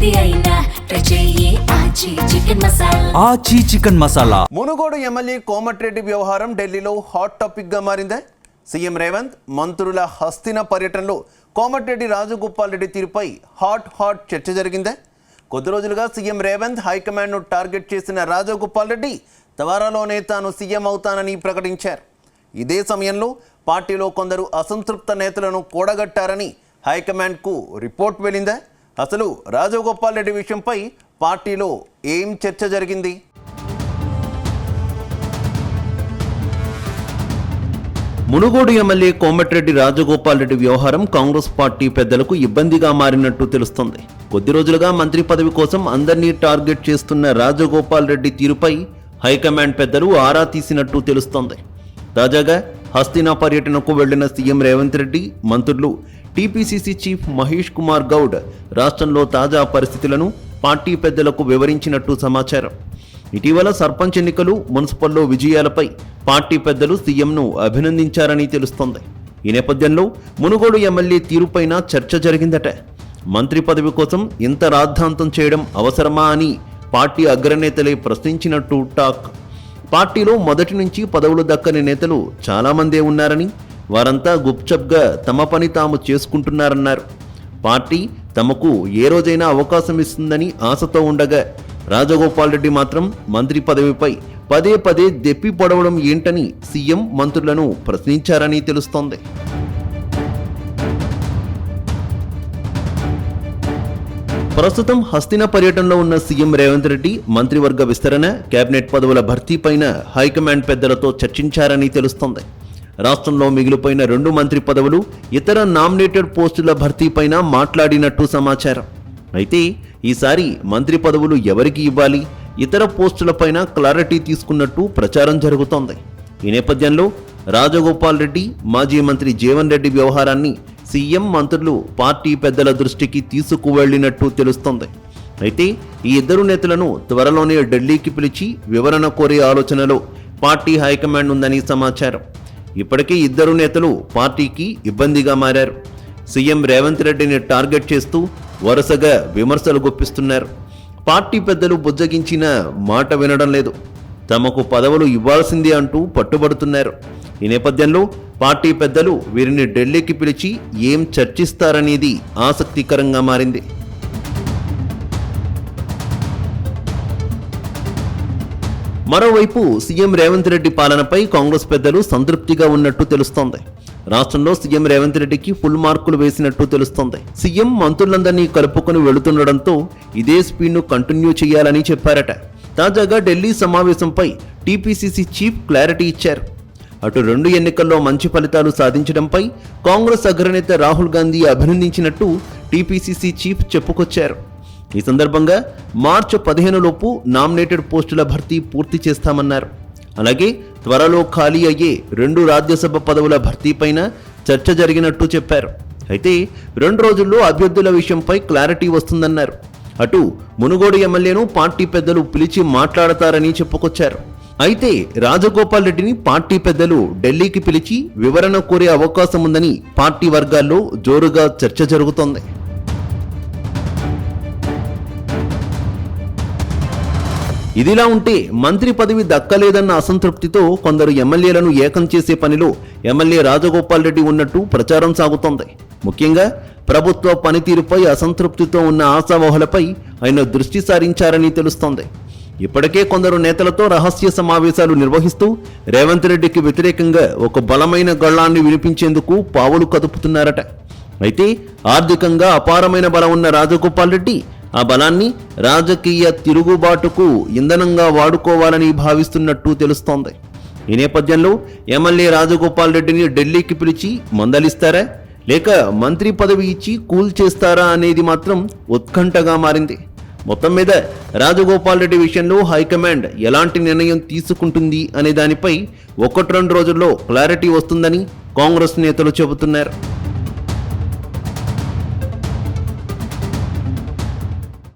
ఏది అయినా ట్రై చెయ్యి ఆచి చికెన్ మసాలా. ఆచి చికెన్ మసాలా. మునుగోడు ఎమ్మెల్యే కోమటిరెడ్డి వ్యవహారం ఢిల్లీలో హాట్ టాపిక్ గా మారిందే. సీఎం రేవంత్ మంత్రుల హస్తిన పర్యటనలో కోమటిరెడ్డి రాజగోపాల్ రెడ్డి తీరుపై హాట్ చర్చ జరిగిందే. కొద్ది రోజులుగా సీఎం రేవంత్ హైకమాండ్ను టార్గెట్ చేసిన రాజగోపాల్ రెడ్డి త్వరలోనే తాను సీఎం అవుతానని ప్రకటించారు. ఇదే సమయంలో పార్టీలో కొందరు అసంతృప్త నేతలను కూడగట్టారని హైకమాండ్కు రిపోర్ట్ వెళ్ళిందే. అసలు రాజగోపాల్ రెడ్డి విషయంపై పార్టీలో ఏం చర్చ జరిగింది? మునుగోడు ఎమ్మెల్యే కోమటిరెడ్డి రాజగోపాల్ రెడ్డి వ్యవహారం కాంగ్రెస్ పార్టీ పెద్దలకు ఇబ్బందిగా మారినట్టు తెలుస్తోంది. కొద్ది రోజులుగా మంత్రి పదవి కోసం అందరినీ టార్గెట్ చేస్తున్న రాజగోపాల్ రెడ్డి తీరుపై హైకమాండ్ పెద్దలు ఆరా తీసినట్టు తెలుస్తోంది. తాజాగా హస్తినా పర్యటనకు వెళ్లిన సీఎం రేవంత్ రెడ్డి, మంత్రులు, టీపీసీసీ చీఫ్ మహేష్ కుమార్ గౌడ్ రాష్ట్రంలో తాజా పరిస్థితులను పార్టీ పెద్దలకు వివరించినట్టు సమాచారం. ఇటీవల సర్పంచ్ ఎన్నికలు, మున్సిపల్లో విజయాలపై పార్టీ పెద్దలు సీఎంను అభినందించారని తెలుస్తోంది. ఈ నేపథ్యంలో మునుగోడు ఎమ్మెల్యే తీరుపైన చర్చ జరిగిందట. మంత్రి పదవి కోసం ఇంత రాద్ధాంతం చేయడం అవసరమా అని పార్టీ అగ్రనేతలే ప్రశ్నించినట్టు టాక్. పార్టీలో మొదటి నుంచి పదవులు దక్కని నేతలు చాలామందే ఉన్నారని, వారంతా గుప్చప్గా తమ పని తాము చేసుకుంటున్నారన్నారు. పార్టీ తమకు ఏ రోజైనా అవకాశం ఇస్తుందని ఆశతో ఉండగా రాజగోపాల్ రెడ్డి మాత్రం మంత్రి పదవిపై పదే దెప్పి పొడవడం ఏంటని సీఎం మంత్రులను ప్రశ్నించారని తెలుస్తోంది. ప్రస్తుతం హస్తిన పర్యటనలో ఉన్న సీఎం రేవంత్ రెడ్డి మంత్రివర్గ విస్తరణ, కేబినెట్ పదవుల భర్తీపైన హైకమాండ్ పెద్దలతో చర్చించారని తెలుస్తోంది. రాష్ట్రంలో మిగిలిపోయిన 2 మంత్రి పదవులు, ఇతర నామినేటెడ్ పోస్టుల భర్తీపైన మాట్లాడినట్టు సమాచారం. అయితే ఈసారి మంత్రి పదవులు ఎవరికి ఇవ్వాలి, ఇతర పోస్టులపైన క్లారిటీ తీసుకున్నట్టు ప్రచారం జరుగుతోంది. ఈ నేపథ్యంలో రాజగోపాల్ రెడ్డి, మాజీ మంత్రి జీవన్ రెడ్డి వ్యవహారాన్ని సీఎం, మంత్రులు పార్టీ పెద్దల దృష్టికి తీసుకువెళ్లినట్టు తెలుస్తోంది. అయితే ఈ ఇద్దరు నేతలను త్వరలోనే ఢిల్లీకి పిలిచి వివరణ కోరే ఆలోచనలో పార్టీ హైకమాండ్ ఉందని సమాచారం. ఇప్పటికే ఇద్దరు నేతలు పార్టీకి ఇబ్బందిగా మారారు. సీఎం రేవంత్ రెడ్డిని టార్గెట్ చేస్తూ వరుసగా విమర్శలు గుప్పిస్తున్నారు. పార్టీ పెద్దలు బుజ్జగించిన మాట వినడం లేదు, తమకు పదవులు ఇవ్వాల్సిందే అంటూ పట్టుబడుతున్నారు. ఈ నేపథ్యంలో పార్టీ పెద్దలు వీరిని ఢిల్లీకి పిలిచి ఏం చర్చిస్తారనేది ఆసక్తికరంగా మారింది. మరోవైపు సీఎం రేవంత్ రెడ్డి పాలనపై కాంగ్రెస్ పెద్దలు సంతృప్తిగా ఉన్నట్టు తెలుస్తోంది. రాష్ట్రంలో సీఎం రేవంత్ రెడ్డికి ఫుల్ మార్కులు వేసినట్టు తెలుస్తోంది. సీఎం మంత్రులందరినీ కలుపుకొని వెళుతుండడంతో ఇదే స్పీడ్ను కంటిన్యూ చేయాలని చెప్పారట. తాజాగా ఢిల్లీ సమావేశంపై టీపీసీసీ చీఫ్ క్లారిటీ ఇచ్చారు. అటు 2 ఎన్నికల్లో మంచి ఫలితాలు సాధించడంపై కాంగ్రెస్ అగ్రనేత రాహుల్ గాంధీ అభినందించినట్టు టీపీసీసీ చీఫ్ చెప్పుకొచ్చారు. ఈ సందర్భంగా మార్చి 15 లోపు నామినేటెడ్ పోస్టుల భర్తీ పూర్తి చేస్తామన్నారు. అలాగే త్వరలో ఖాళీ అయ్యే 2 రాజ్యసభ పదవుల భర్తీపైన చర్చ జరిగినట్టు చెప్పారు. అయితే 2 రోజుల్లో అభ్యర్థుల విషయంపై క్లారిటీ వస్తుందన్నారు. అటు మునుగోడు ఎమ్మెల్యేను పార్టీ పెద్దలు పిలిచి మాట్లాడతారని చెప్పుకొచ్చారు. అయితే రాజగోపాల్ రెడ్డిని పార్టీ పెద్దలు ఢిల్లీకి పిలిచి వివరణ కోరే అవకాశం ఉందని పార్టీ వర్గాల్లో జోరుగా చర్చ జరుగుతోంది. ఇదిలా ఉంటే మంత్రి పదవి దక్కలేదన్న అసంతృప్తితో కొందరు ఎమ్మెల్యేలను ఏకం చేసే పనిలో ఎమ్మెల్యే రాజగోపాల్ రెడ్డి ఉన్నట్టు ప్రచారం సాగుతోంది. ముఖ్యంగా ప్రభుత్వ పనితీరుపై అసంతృప్తితో ఉన్న ఆశావహులపై ఆయన దృష్టి సారించారని తెలుస్తోంది. ఇప్పటికే కొందరు నేతలతో రహస్య సమావేశాలు నిర్వహిస్తూ రేవంత్ రెడ్డికి వ్యతిరేకంగా ఒక బలమైన గళాన్ని వినిపించేందుకు పావులు కదుపుతున్నారట. అయితే ఆర్థికంగా అపారమైన బలం ఉన్న రాజగోపాల్ రెడ్డి ఆ బలాన్ని రాజకీయ తిరుగుబాటుకు ఇంధనంగా వాడుకోవాలని భావిస్తున్నట్టు తెలుస్తోంది. ఈ నేపథ్యంలో ఎమ్మెల్యే రాజగోపాల్ రెడ్డిని ఢిల్లీకి పిలిచి మందలిస్తారా, లేక మంత్రి పదవి ఇచ్చి కూల్ చేస్తారా అనేది మాత్రం ఉత్కంఠగా మారింది. మొత్తం మీద రాజగోపాల్ రెడ్డి విషయంలో హైకమాండ్ ఎలాంటి నిర్ణయం తీసుకుంటుంది అనే దానిపై 1-2 రోజుల్లో క్లారిటీ వస్తుందని కాంగ్రెస్ నేతలు చెబుతున్నారు.